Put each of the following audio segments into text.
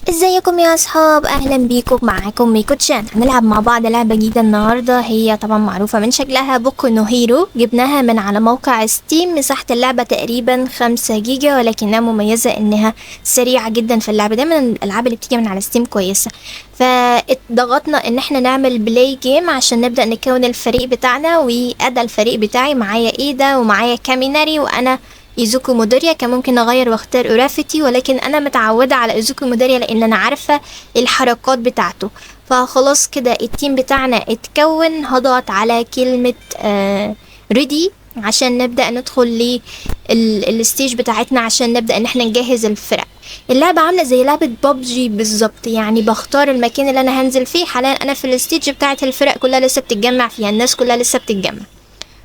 ازيكم يا اصحاب، اهلا بيكم. معاكم ميكو تشان. هنلعب مع بعض لعبه جديده النهارده، هي طبعا معروفه من شكلها بوكو نو هيرو. جبناها من على موقع ستيم. مساحه اللعبه تقريبا 5 جيجا، ولكنها مميزه انها سريعه جدا في اللعبه. دايما الالعاب اللي بتيجي من على ستيم كويسه. فاتضغطنا ان احنا نعمل بلاي جيم عشان نبدا نكون الفريق بتاعنا. وادى الفريق بتاعي معايا ايدا ومعايا كاميناري وانا ايزوكو مودوريا. كان ممكن اغير واختار اورافتي، ولكن انا متعوده على ايزوكو مودوريا لان انا عارفه الحركات بتاعته. فخلاص كده التيم بتاعنا اتكون. هضغط على كلمه ريدي عشان نبدا ندخل للستيج بتاعتنا، عشان نبدا ان احنا نجهز الفرق. اللعبه عامله زي لعبه بابجي بالظبط، يعني بختار المكان اللي انا هنزل فيه. حاليا انا في الستيج بتاعت الفرق كلها لسه بتتجمع فيها، الناس كلها لسه بتتجمع.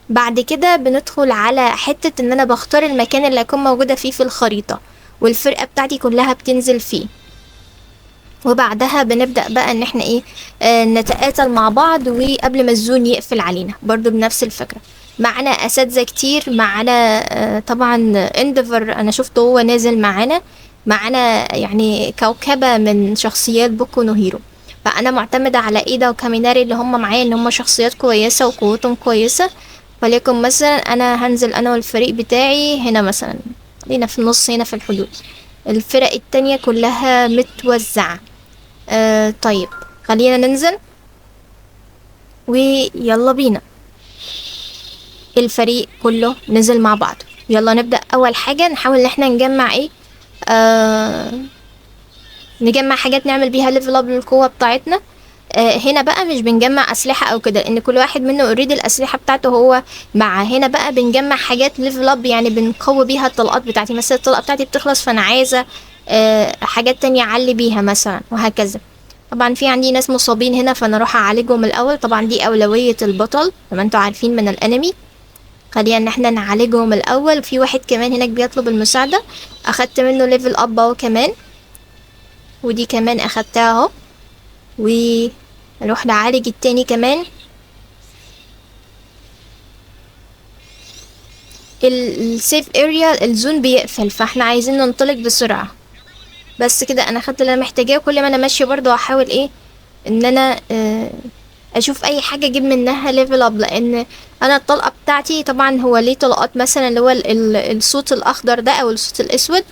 بعد كده بندخل على حتة ان انا بختار المكان اللي هكون موجودة فيه في الخريطة، والفرقة بتاعتي كلها بتنزل فيه. وبعدها بنبدأ بقى ان احنا ايه، نتقاتل مع بعض، وقبل ما الزون يقفل علينا برضو بنفس الفكرة. معانا اساتذة كتير، معانا طبعا انديفر انا شفته هو نازل معانا. معانا يعني كوكبة من شخصيات بوكو نو هيرو. فانا معتمدة على ايدا وكاميناري اللي هم معايا، ان هم شخصيات كويسة وقوتهم كويسة. وليكن مثلا انا هنزل انا والفريق بتاعي هنا مثلا، خلينا في النص هنا في الحدود. الفرق التانية كلها متوزعة. طيب خلينا ننزل ويلا بينا. الفريق كله نزل مع بعض. يلا نبدأ. اول حاجة نحاول ان احنا نجمع ايه، نجمع حاجات نعمل بيها ليفل اب للقوة بتاعتنا. هنا بقى مش بنجمع اسلحه او كده، لان كل واحد منه اوريدي الاسلحه بتاعته هو مع. هنا بقى بنجمع حاجات ليفل اب، يعني بنقوي بيها الطلقات بتاعتي. مثلا الطلقه بتاعتي بتخلص، فانا عايزه حاجات تانية اعلي بيها مثلا، وهكذا. طبعا في عندي ناس مصابين هنا، فانا اروح اعالجهم الاول. طبعا دي اولويه البطل زي ما انتوا عارفين من الانمي. خلينا ان احنا نعالجهم الاول. في واحد كمان هناك بيطلب المساعده، اخدت منه ليفل اب اهو كمان. ودي كمان اخدتها اهو. ونروح نعالج التاني كمان. السيف اريا الزون بيقفل، فاحنا عايزين ننطلق بسرعة. بس كده انا خدت اللي انا محتاجاه. كل ما انا ماشية برضو هحاول ايه، ان انا اشوف اي حاجة اجيب منها ليفل اب. لان انا الطلقة بتاعتي طبعا هو ليه طلقات، مثلا اللي هو الصوت الاخضر ده او الصوت الاسود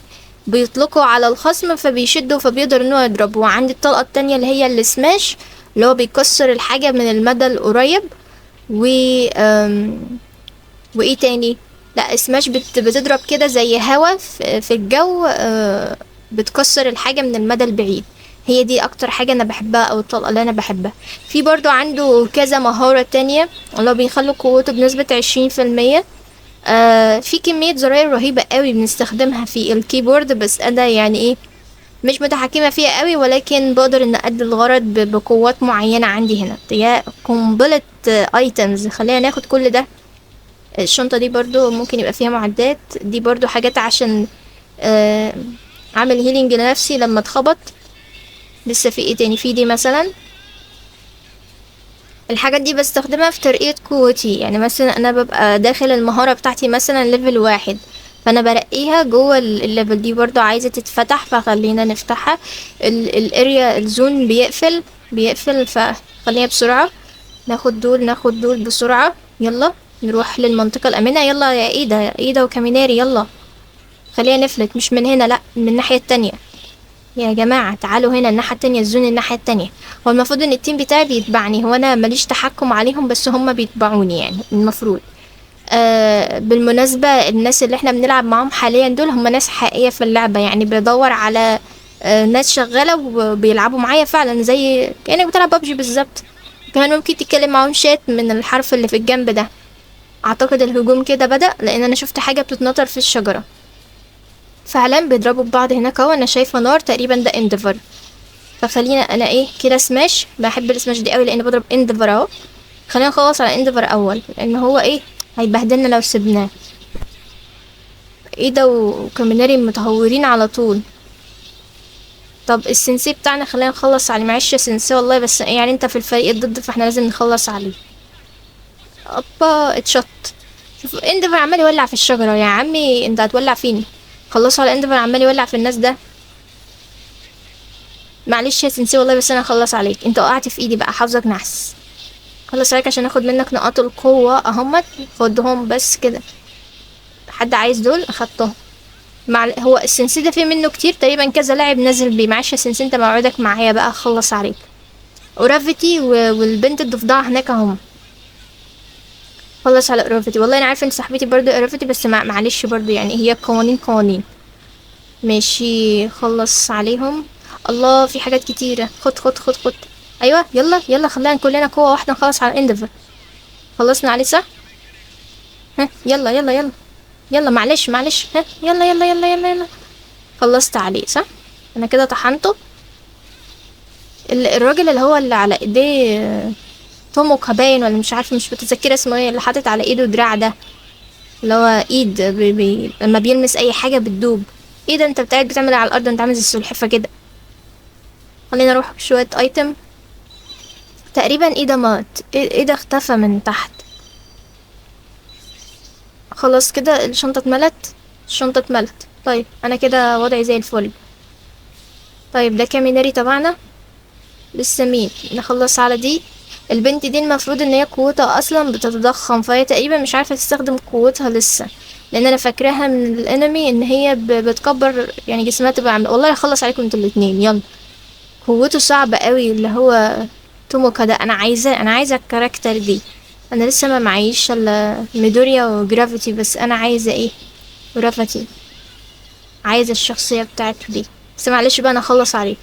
بيطلقوا على الخصم فبيشدوا فبيقدر ان هو يضرب. وعندي الطلقة التانية اللي هي السماش، اللي هو بيكسر الحاجة من المدى القريب. و وايه تاني، لا سماش بتضرب كده زي هوا في الجو، بتكسر الحاجة من المدى البعيد. هي دي اكتر حاجة انا بحبها، او الطلقة اللي انا بحبها. في برضو عنده كذا مهارة تانية اللي بيخلوا قوته بنسبة 20%. في كمية زراير رهيبة قوي بنستخدمها في الكيبورد، بس انا يعني ايه مش متحكمة فيها قوي، ولكن بقدر ان ادي الغرض بقوات معينة. عندي هنا هي قنبلة ايتمز. خلينا ناخد كل ده. الشنطة دي برضو ممكن يبقى فيها معدات. دي برضو حاجات عشان اعمل هيلينج لنفسي لما اتخبط. لسه في ايه تاني، في دي مثلا. الحاجات دي بستخدمها في ترقية قوتي. يعني مثلا انا ببقى داخل المهارة بتاعتي مثلا ليفل 1، فانا برقيها جوه الليفل. دي برضو عايزة تتفتح، فخلينا نفتحها. الاريا الزون بيقفل فخلينا بسرعة ناخد دول بسرعة. يلا نروح للمنطقة الآمنة. يلا يا ايدا وكاميناري يلا. خلينا نفلت، مش من هنا، لا من الناحية التانية. يا جماعة تعالوا هنا الناحية التانية، الزون الناحية التانية. هو المفروض ان التيم بتاعي بيتبعني، هو انا ماليش تحكم عليهم، بس هم بيتبعوني يعني المفروض. بالمناسبة الناس اللي احنا بنلعب معاهم حاليا دول هم ناس حقيقية في اللعبة، يعني بدور على ناس شغالة وبيلعبوا معايا فعلا زي كأنك بتلعب ببجي بالظبط. كمان ممكن تتكلم معاهم شات من الحرف اللي في الجنب ده. اعتقد الهجوم كده بدأ، لان انا شفت حاجة بتتنطر في الشجرة. فعلا بيضربوا ببعض هناك اهو. انا شايفة نار، تقريبا ده انديفر. فخلينا انا ايه كده سماش. بحب السماش دي قوي لان بضرب انديفر اهو. خلينا نخلص على انديفر اول، لان هو ايه هيبهدلنا لو سبناه. ايه ده، وكاميناري متهورين على طول. طب السنسي بتاعنا خلينا نخلص عليه. معلش يا سنسي والله، بس يعني انت في الفريق الضد فاحنا لازم نخلص عليه. ابا اتشط. شوف اندفر عمال يولع في الشجرة. يا عمي انت هتولع فيني. خلصوا على اندفر عمال يولع في الناس ده. معلش يا سنسي والله، بس انا هخلص عليك. انت وقعت في ايدي بقى، حافظك نحس. خلص عليك عشان اخد منك نقاط القوة اهمت. خدهم بس كده. حد عايز دول؟ اخدتهم. هو السنسي ده فيه منه كتير تقريبا، كذا لاعب نازل بيه. معلش يا سنسي انت موعدك معايا بقى، اخلص عليك. اورافيتي والبنت الضفدعة هناك اهم. خلص على اورافيتي. والله انا عارفه انت صاحبتي برضو اورافيتي، بس معلش برضو يعني هي قوانين قوانين. ماشي خلص عليهم. الله في حاجات كتيرة. خد خد خد خد. ايوه يلا يلا، خلينا كلنا قوة واحدة نخلص على اندفر. خلصنا عليه صح؟ ها يلا يلا يلا. يلا معلش معلش. ها يلا يلا يلا يلا يلا. خلصت عليه صح؟ انا كده طحنته. الراجل اللي هو اللي على ايديه تومو كاباين ولا مش عارفه، مش متذكره اسمه ايه، اللي حاطط على ايده دراع ده، اللي هو ايد لما بيلمس اي حاجه بتدوب. ايه ده انت بتعمل على الارض؟ انت عامل زي السلحفه كده. خلينا نروح شويه ايتم. تقريبا ايه ده مات. ايه ده اختفى من تحت. خلاص كده الشنطه اتملت. الشنطه اتملت. طيب انا كده وضعي زي الفل. طيب ده كاميناري تبعنا. لسه مين؟ نخلص على دي. البنت دي المفروض ان هي قوتها اصلا بتتضخم، فهي تقريبا مش عارفه تستخدم قوتها لسه، لان انا فاكراها من الانمي ان هي بتكبر يعني جسمها تبقى عامله. والله هخلص عليكم انتوا الاتنين يلا. قوته صعبه قوي اللي هو توموكا ده. انا عايزه الكاركتر دي. انا لسه ما معيش الا ميدوريا وجرافيتي، بس انا عايزه ايه؟ جرافيتي. عايزه الشخصيه بتاعته دي. بس معلش بقى انا اخلص عليه.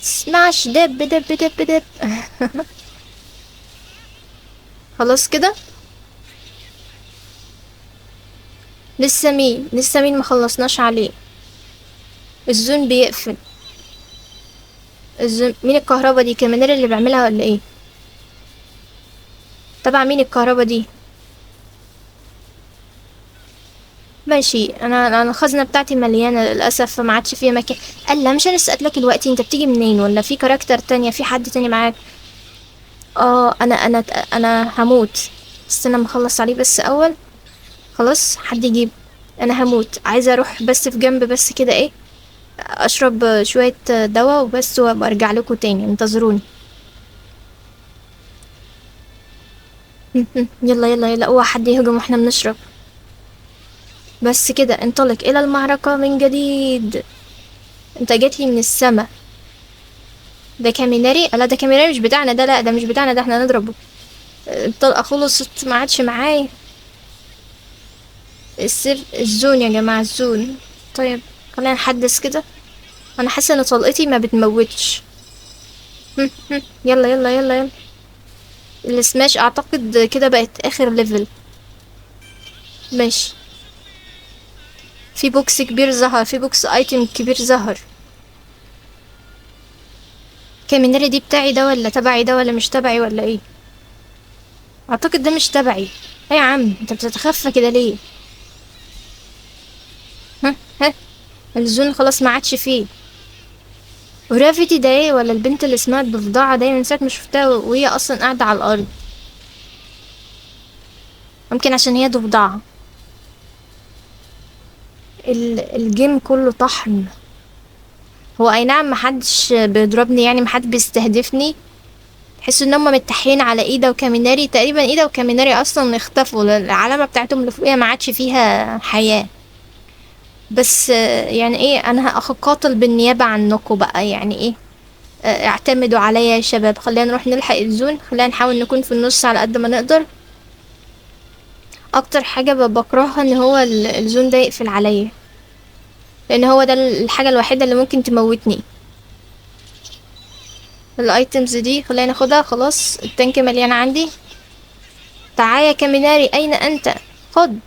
سماش دب دب دب دب. خلاص كده. لسه مين مخلصناش عليه. الزون بيقفل. الزون مين؟ الكهربا دي كاميرا اللي بيعملها ولا ايه؟ تبع مين الكهربا دي؟ ماشي. انا الخزنه بتاعتي مليانه للاسف، فما عادش فيها مكان. قال لا مش هنسألك دلوقتي انت بتيجي منين، ولا في كاركتر تانية، في حد تاني معاك؟ اه انا هموت. استنى مخلص عليه بس اول. خلاص حد يجيب. انا هموت. عايزه اروح بس في جنب بس كده ايه، اشرب شويه دواء وبس، وابقى ارجع لكم تاني. انتظروني. يلا يلا يلا، اوعى حد يهجم واحنا بنشرب. بس كده انطلق الى المعركة من جديد. انت جيت لي من السما. ده كاميناري؟ لا ده كاميناري مش بتاعنا ده. لا ده مش بتاعنا ده، احنا نضربه. الطلقة خلصت ما عادش معايا. الزون يا جماعة الزون. طيب خلينا نحدث كده. انا حاسة ان طلقتي ما بتموتش. يلا يلا يلا يلا. السماش اعتقد كده بقت اخر ليفل. ماشي. في بوكس كبير ظهر، في بوكس ايتم كبير ظهر. كاميناري دي بتاعي ده ولا تبعي ده، ولا مش تبعي ولا ايه؟ اعتقد ده مش تبعي. ايه يا عم انت بتتخفى كده ليه؟ ها الزون خلاص ما عادش فيه. ورافيتي ده ايه؟ ولا البنت اللي اسمها الضفدعة ده؟ من ساعة ما شفتها وهي اصلا قاعدة على الارض. ممكن عشان هي ضفدعة. الجيم كله طحن. هو اي نعم محدش بيضربني، يعني محد بيستهدفني. تحس ان هم متحين على ايدا وكاميناري. تقريبا ايدا وكاميناري اصلا اختفوا، العلامة بتاعتهم اللي فوقيها ما عادش فيها حياة. بس يعني ايه، انا هقاتل بالنيابة عنكم بقى يعني ايه. اعتمدوا عليا يا شباب. خلينا نروح نلحق الزون. خلينا نحاول نكون في النص على قد ما نقدر. اكتر حاجة بكرهها ان هو الزون ده يقفل عليا، لان هو ده الحاجة الوحيدة اللي ممكن تموتني. الايتمز دي خلينا ناخدها. خلاص التانك مليان عندي. تعال يا كاميناري اين انت؟ خد.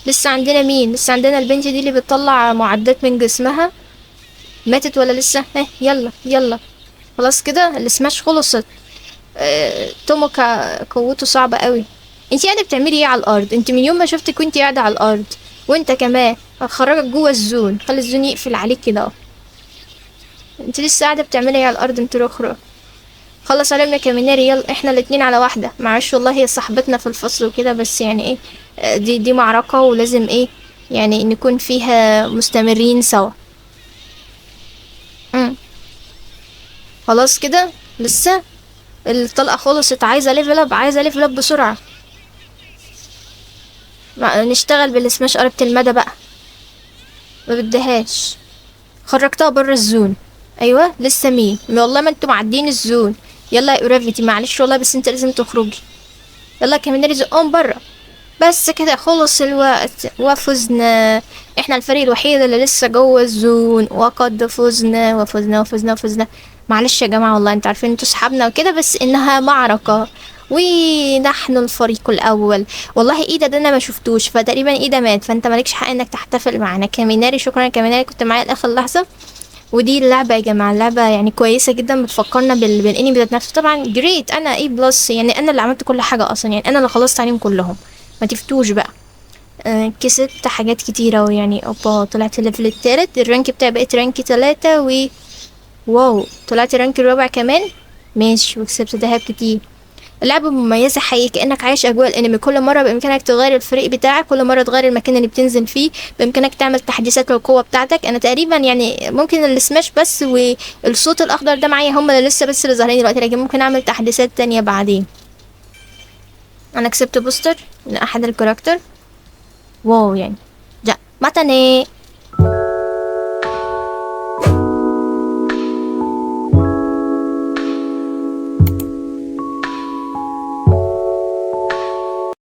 لسه عندنا مين؟ لسه عندنا البنت دي اللي بتطلع معدات من جسمها. ماتت ولا لسه؟ يلا يلا. خلاص كده السماش خلصت. توموكا قوته صعبة قوي. انتي قاعدة بتعملي ايه على الارض؟ انتي من يوم ما شفتك وانتي قاعدة على الارض. وانت كمان هخرجك جوه الزون. خلي الزون يقفل عليك كده. انت لسه قاعدة بتعملي ايه على الارض انت الاخرى؟ خلص علمنا كميناري، يلا احنا الاتنين على واحدة. معلش والله هي صاحبتنا في الفصل وكده، بس يعني ايه، دي معركة ولازم ايه يعني نكون فيها مستمرين سوا. مم. خلاص كده لسه الطلقة خلصت، عايزة ليفل اب، عايزة ليفل اب بسرعة. نشتغل بالسماش قربت المدى بقى. ما بدهاش. خرجتها بره الزون. ايوه لسه مين؟ والله ما انتوا معدين الزون. يلا يا اورافيتي معلش والله، بس انت لازم تخرجي. يلا كمان زقهم بره. بس كده خلص الوقت وفزنا. احنا الفريق الوحيد اللي لسه جوه الزون، وقد فزنا وفزنا وفزنا وفزنا. معلش يا جماعة والله انتوا عارفين انتوا صحابنا وكده، بس انها معركة ونحن الفريق الاول. والله ايه ده انا ما شفتوش، فتقريبا ايه ده مات، فانت مالكش حق انك تحتفل معانا كاميناري. شكرا يا كاميناري، كنت معايا لاخر لحظة. ودي اللعبة يا جماعة، اللعبة يعني كويسة جدا، بتفكرنا بالانمي ذات نفسه. طبعا جريت، انا ايه بلس، يعني انا اللي عملت كل حاجة اصلا، يعني انا اللي خلصت عليهم كلهم. ما تفتوش بقى. كسبت حاجات كتيرة، ويعني اوبا طلعت الليفل التالت، الرانك بتاعي بقيت رانك 3 واو طلعت رانك الرابع كمان. ماشي، وكسبت دهب كتير. اللعبة مميزة حقيقي، كأنك عايش أجواء الأنمي. كل مرة بإمكانك تغير الفريق بتاعك، كل مرة تغير المكان اللي بتنزل فيه، بإمكانك تعمل تحديثات للقوة بتاعتك. أنا تقريبا يعني ممكن السماش بس والصوت الأخضر ده معايا هم اللي لسه بس اللي ظاهرين دلوقتي، لكن ممكن أعمل تحديثات تانية بعدين. أنا كسبت بوستر من أحد الكاركتر. واو يعني. جا ماتاني.